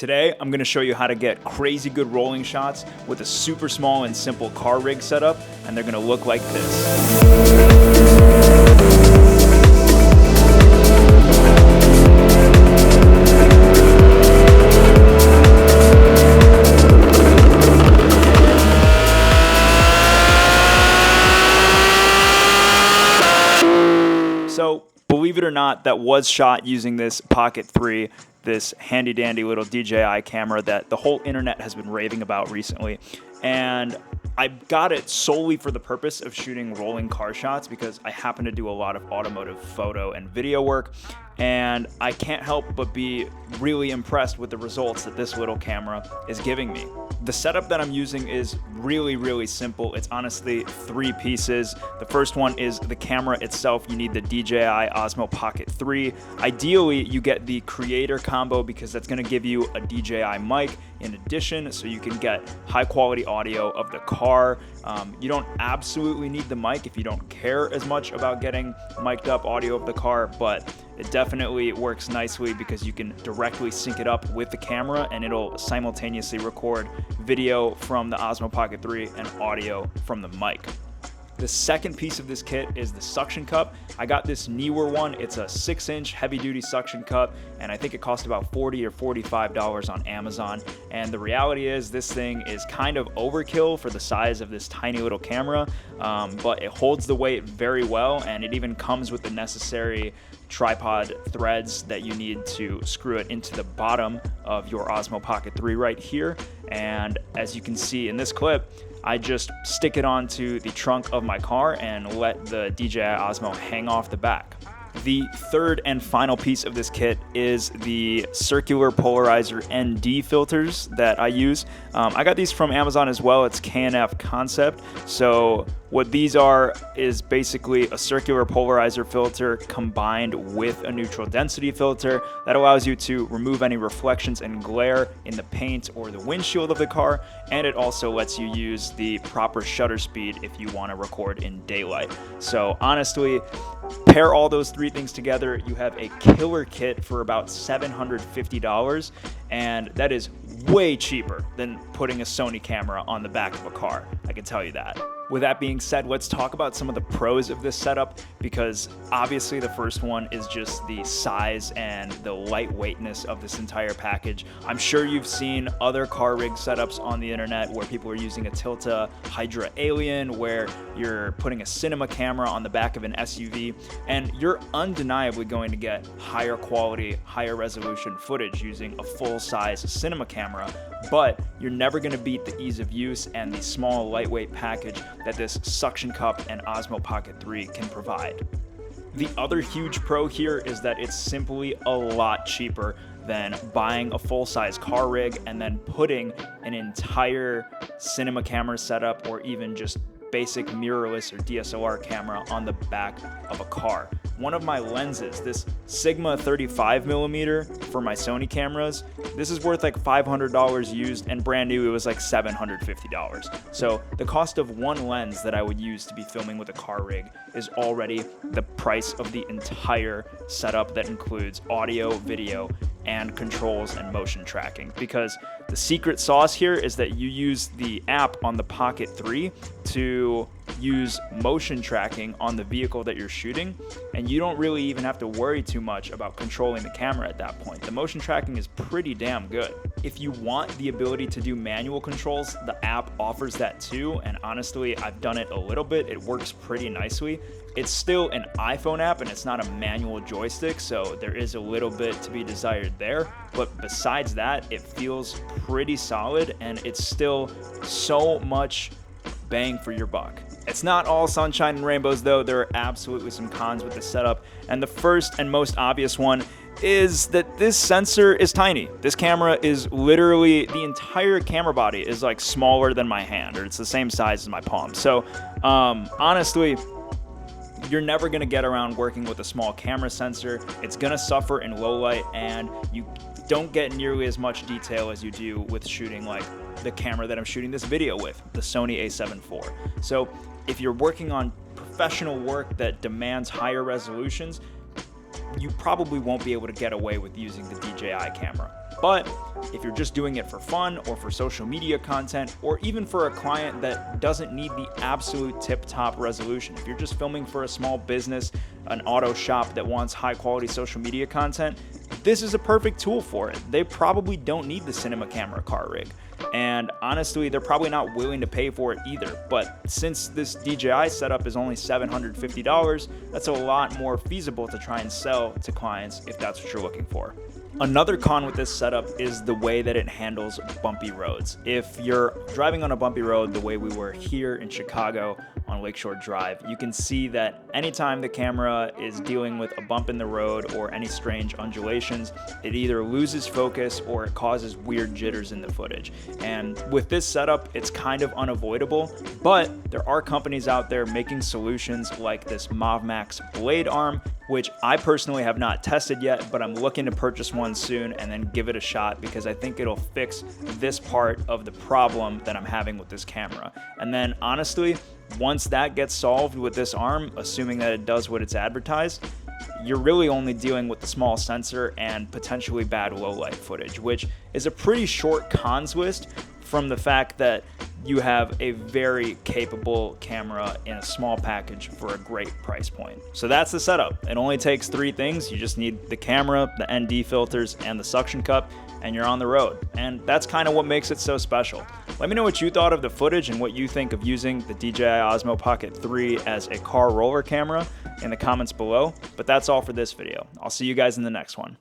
Today, I'm going to show you how to get crazy good rolling shots with a super small and simple car rig setup, and they're going to look like this. So, believe it or not, that was shot using this Pocket 3, this handy dandy little DJI camera that the whole internet has been raving about recently. And I got it solely for the purpose of shooting rolling car shots because I happen to do a lot of automotive photo and video work. And I can't help but be really impressed with the results that this little camera is giving me. The setup that I'm using is really simple. It's honestly 3 pieces. The first one is the camera itself. You need the DJI Osmo Pocket 3. Ideally, you get the Creator combo because that's going to give you a DJI mic in addition, so you can get high quality audio of the car. You don't absolutely need the mic if you don't care as much about getting mic'd up audio of the car, but it definitely works nicely because you can directly sync it up with the camera and it'll simultaneously record video from the Osmo Pocket 3 and audio from the mic. The second piece of this kit is the suction cup. I got this Neewer one. It's a 6-inch heavy-duty suction cup, and I think it cost about $40 or $45 on Amazon. And the reality is this thing is kind of overkill for the size of this tiny little camera, but it holds the weight very well, and it even comes with the necessary tripod threads that you need to screw it into the bottom of your Osmo Pocket 3 right here. And as you can see in this clip, I just stick it onto the trunk of my car and let the DJI Osmo hang off the back. The third and final piece of this kit is the circular polarizer ND filters that I use. I got these from Amazon as well. It's KNF Concept. So what these are is basically a circular polarizer filter combined with a neutral density filter that allows you to remove any reflections and glare in the paint or the windshield of the car, and it also lets you use the proper shutter speed if you want to record in daylight. So honestly, pair all those 3 things together, you have a killer kit for about $750, and that is way cheaper than putting a Sony camera on the back of a car, I can tell you that. With that being said, let's talk about some of the pros of this setup, because obviously the first one is just the size and the lightweightness of this entire package. I'm sure you've seen other car rig setups on the internet where people are using a Tilta Hydra Alien, where you're putting a cinema camera on the back of an SUV, and you're undeniably going to get higher quality, higher resolution footage using a full-size cinema camera, but you're never going to beat the ease of use and the small lightweight package that this suction cup and Osmo Pocket 3 can provide. The other huge pro here is that it's simply a lot cheaper than buying a full-size car rig and then putting an entire cinema camera setup or even just basic mirrorless or DSLR camera on the back of a car. One of my lenses, this Sigma 35mm for my Sony cameras, this is worth like $500 used, and brand new it was like $750. So the cost of one lens that I would use to be filming with a car rig is already the price of the entire setup that includes audio, video, and controls and motion tracking, because the secret sauce here is that you use the app on the Pocket 3 to use motion tracking on the vehicle that you're shooting, and you don't really even have to worry too much about controlling the camera at that point. The motion tracking is pretty damn good. If you want the ability to do manual controls, the app offers that too, and honestly, I've done it a little bit. It works pretty nicely. It's still an iPhone app and it's not a manual joystick, so there is a little bit to be desired there, but besides that, it feels pretty solid and it's still so much bang for your buck. It's not all sunshine and rainbows though. There are absolutely some cons with the setup, and the first and most obvious one is that this sensor is tiny. This camera is literally, the entire camera body is like smaller than my hand, or it's the same size as my palm. So honestly, you're never going to get around working with a small camera sensor. It's going to suffer in low light, and you don't get nearly as much detail as you do with shooting like the camera that I'm shooting this video with, the Sony a7 IV. So if you're working on professional work that demands higher resolutions, you probably won't be able to get away with using the DJI camera. But if you're just doing it for fun or for social media content, or even for a client that doesn't need the absolute tip-top resolution, if you're just filming for a small business, an auto shop that wants high-quality social media content, this is a perfect tool for it. They probably don't need the cinema camera car rig. And honestly, they're probably not willing to pay for it either. But since this DJI setup is only $750, that's a lot more feasible to try and sell to clients if that's what you're looking for. Another con with this setup is the way that it handles bumpy roads. If you're driving on a bumpy road the way we were here in Chicago on Lakeshore Drive, you can see that anytime the camera is dealing with a bump in the road or any strange undulations, it either loses focus or it causes weird jitters in the footage. And with this setup, it's kind of unavoidable, but there are companies out there making solutions like this MovMax blade arm, which I personally have not tested yet, but I'm looking to purchase one soon and then give it a shot because I think it'll fix this part of the problem that I'm having with this camera. And then honestly, once that gets solved with this arm, assuming that it does what it's advertised, you're really only dealing with the small sensor and potentially bad low light footage, which is a pretty short cons list from the fact that you have a very capable camera in a small package for a great price point. So that's the setup. It only takes 3 things. You just need the camera, the ND filters, and the suction cup, and you're on the road. And that's kind of what makes it so special. Let me know what you thought of the footage and what you think of using the DJI Osmo Pocket 3 as a car roller camera in the comments below. But that's all for this video. I'll see you guys in the next one.